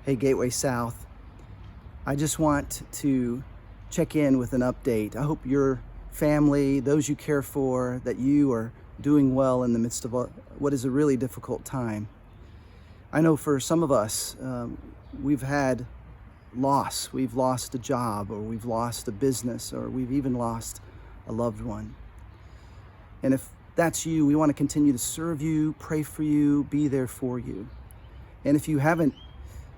Hey, Gateway South. I just want to check in with an update. I hope your family, those you care for, that you are doing well in the midst of what is a really difficult time. I know for some of us, we've had loss. We've lost a job, or we've lost a business, or we've even lost a loved one. And if that's you, we want to continue to serve you, pray for you, be there for you. And if you haven't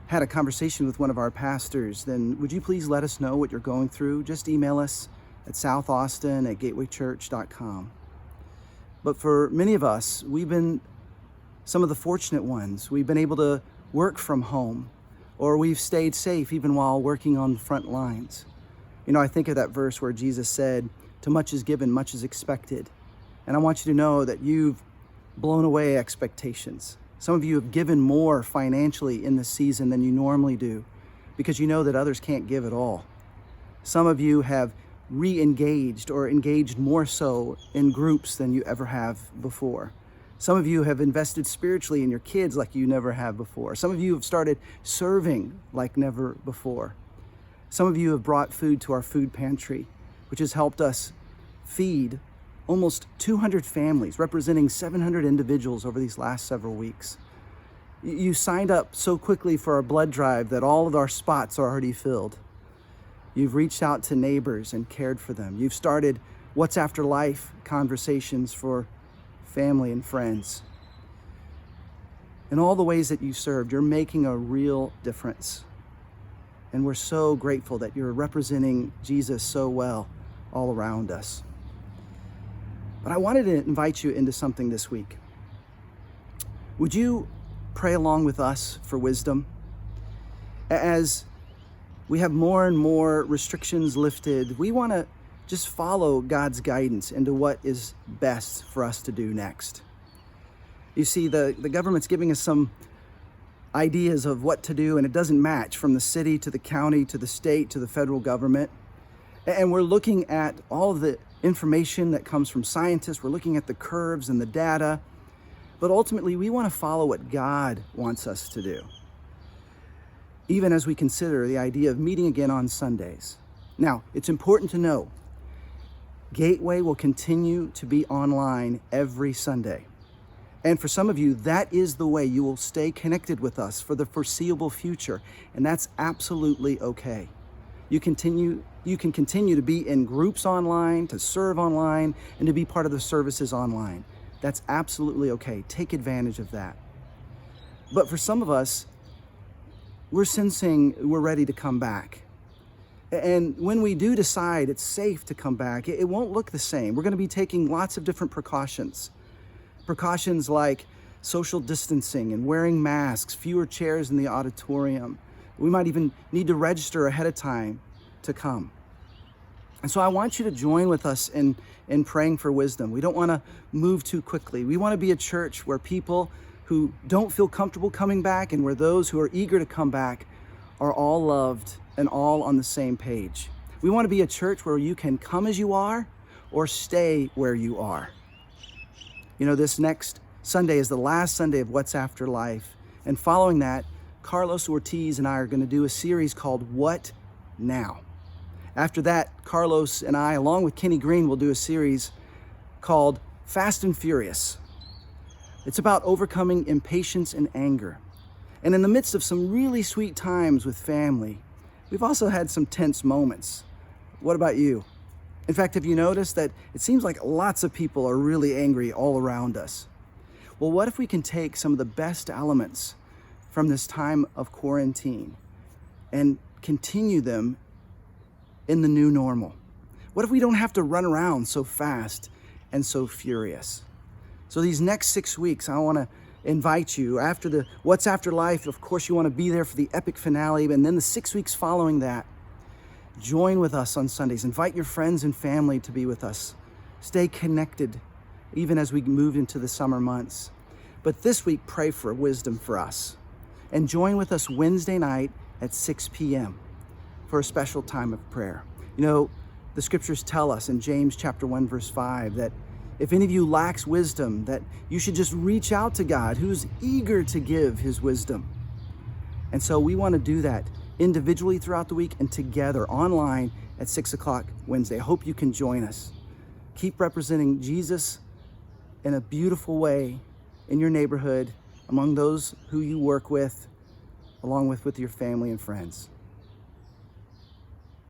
had a conversation with one of our pastors, then would you please let us know what you're going through? Just email us at southaustin@gatewaychurch.com. But for many of us, we've been some of the fortunate ones. We've been able to work from home, or we've stayed safe even while working on the front lines. You know, I think of that verse where Jesus said, "To much is given, much is expected." And I want you to know that you've blown away expectations. Some of you have given more financially in this season than you normally do because you know that others can't give at all. Some of you have re-engaged or engaged more so in groups than you ever have before. Some of you have invested spiritually in your kids like you never have before. Some of you have started serving like never before. Some of you have brought food to our food pantry, which has helped us feed almost 200 families, representing 700 individuals over these last several weeks. You signed up so quickly for our blood drive that all of our spots are already filled. You've reached out to neighbors and cared for them. You've started What's After Life conversations for family and friends. In all the ways that you served, you're making a real difference. And we're so grateful that you're representing Jesus so well all around us. But I wanted to invite you into something this week. Would you pray along with us for wisdom? As we have more and more restrictions lifted, we want to just follow God's guidance into what is best for us to do next. You see, the government's giving us some ideas of what to do, and it doesn't match from the city to the county to the state to the federal government. And we're looking at all of the information that comes from scientists. We're looking at the curves and the data. But ultimately, we want to follow what God wants us to do, even as we consider the idea of meeting again on Sundays. Now, it's important to know, Gateway will continue to be online every Sunday. And for some of you, that is the way you will stay connected with us for the foreseeable future. And that's absolutely okay. You can continue to be in groups online, to serve online, and to be part of the services online. That's absolutely okay. Take advantage of that. But for some of us, we're sensing we're ready to come back. And when we do decide it's safe to come back, it won't look the same. We're going to be taking lots of different precautions. Precautions like social distancing and wearing masks, fewer chairs in the auditorium. We might even need to register ahead of time to come. And so I want you to join with us in praying for wisdom. We don't want to move too quickly. We want to be a church where people who don't feel comfortable coming back and where those who are eager to come back are all loved and all on the same page. We want to be a church where you can come as you are or stay where you are. You know, this next Sunday is the last Sunday of What's After Life. And following that, Carlos Ortiz and I are going to do a series called What Now? After that, Carlos and I, along with Kenny Green, will do a series called Fast and Furious. It's about overcoming impatience and anger. And in the midst of some really sweet times with family, we've also had some tense moments. What about you? In fact, have you noticed that it seems like lots of people are really angry all around us? Well, what if we can take some of the best elements from this time of quarantine and continue them in the new normal? What if we don't have to run around so fast and so furious? So these next 6 weeks, I want to invite you after the What's After Life. Of course, you want to be there for the epic finale, and then the 6 weeks following that, join with us on Sundays. Invite your friends and family to be with us. Stay connected even as we move into the summer months. But this week, pray for wisdom for us. And join with us Wednesday night at 6 p.m. for a special time of prayer. You know, the scriptures tell us in James chapter 1, verse 5, that if any of you lacks wisdom, that you should just reach out to God, who's eager to give his wisdom. And so we want to do that individually throughout the week and together online at 6 o'clock Wednesday. I hope you can join us. Keep representing Jesus in a beautiful way in your neighborhood, among those who you work with, along with your family and friends.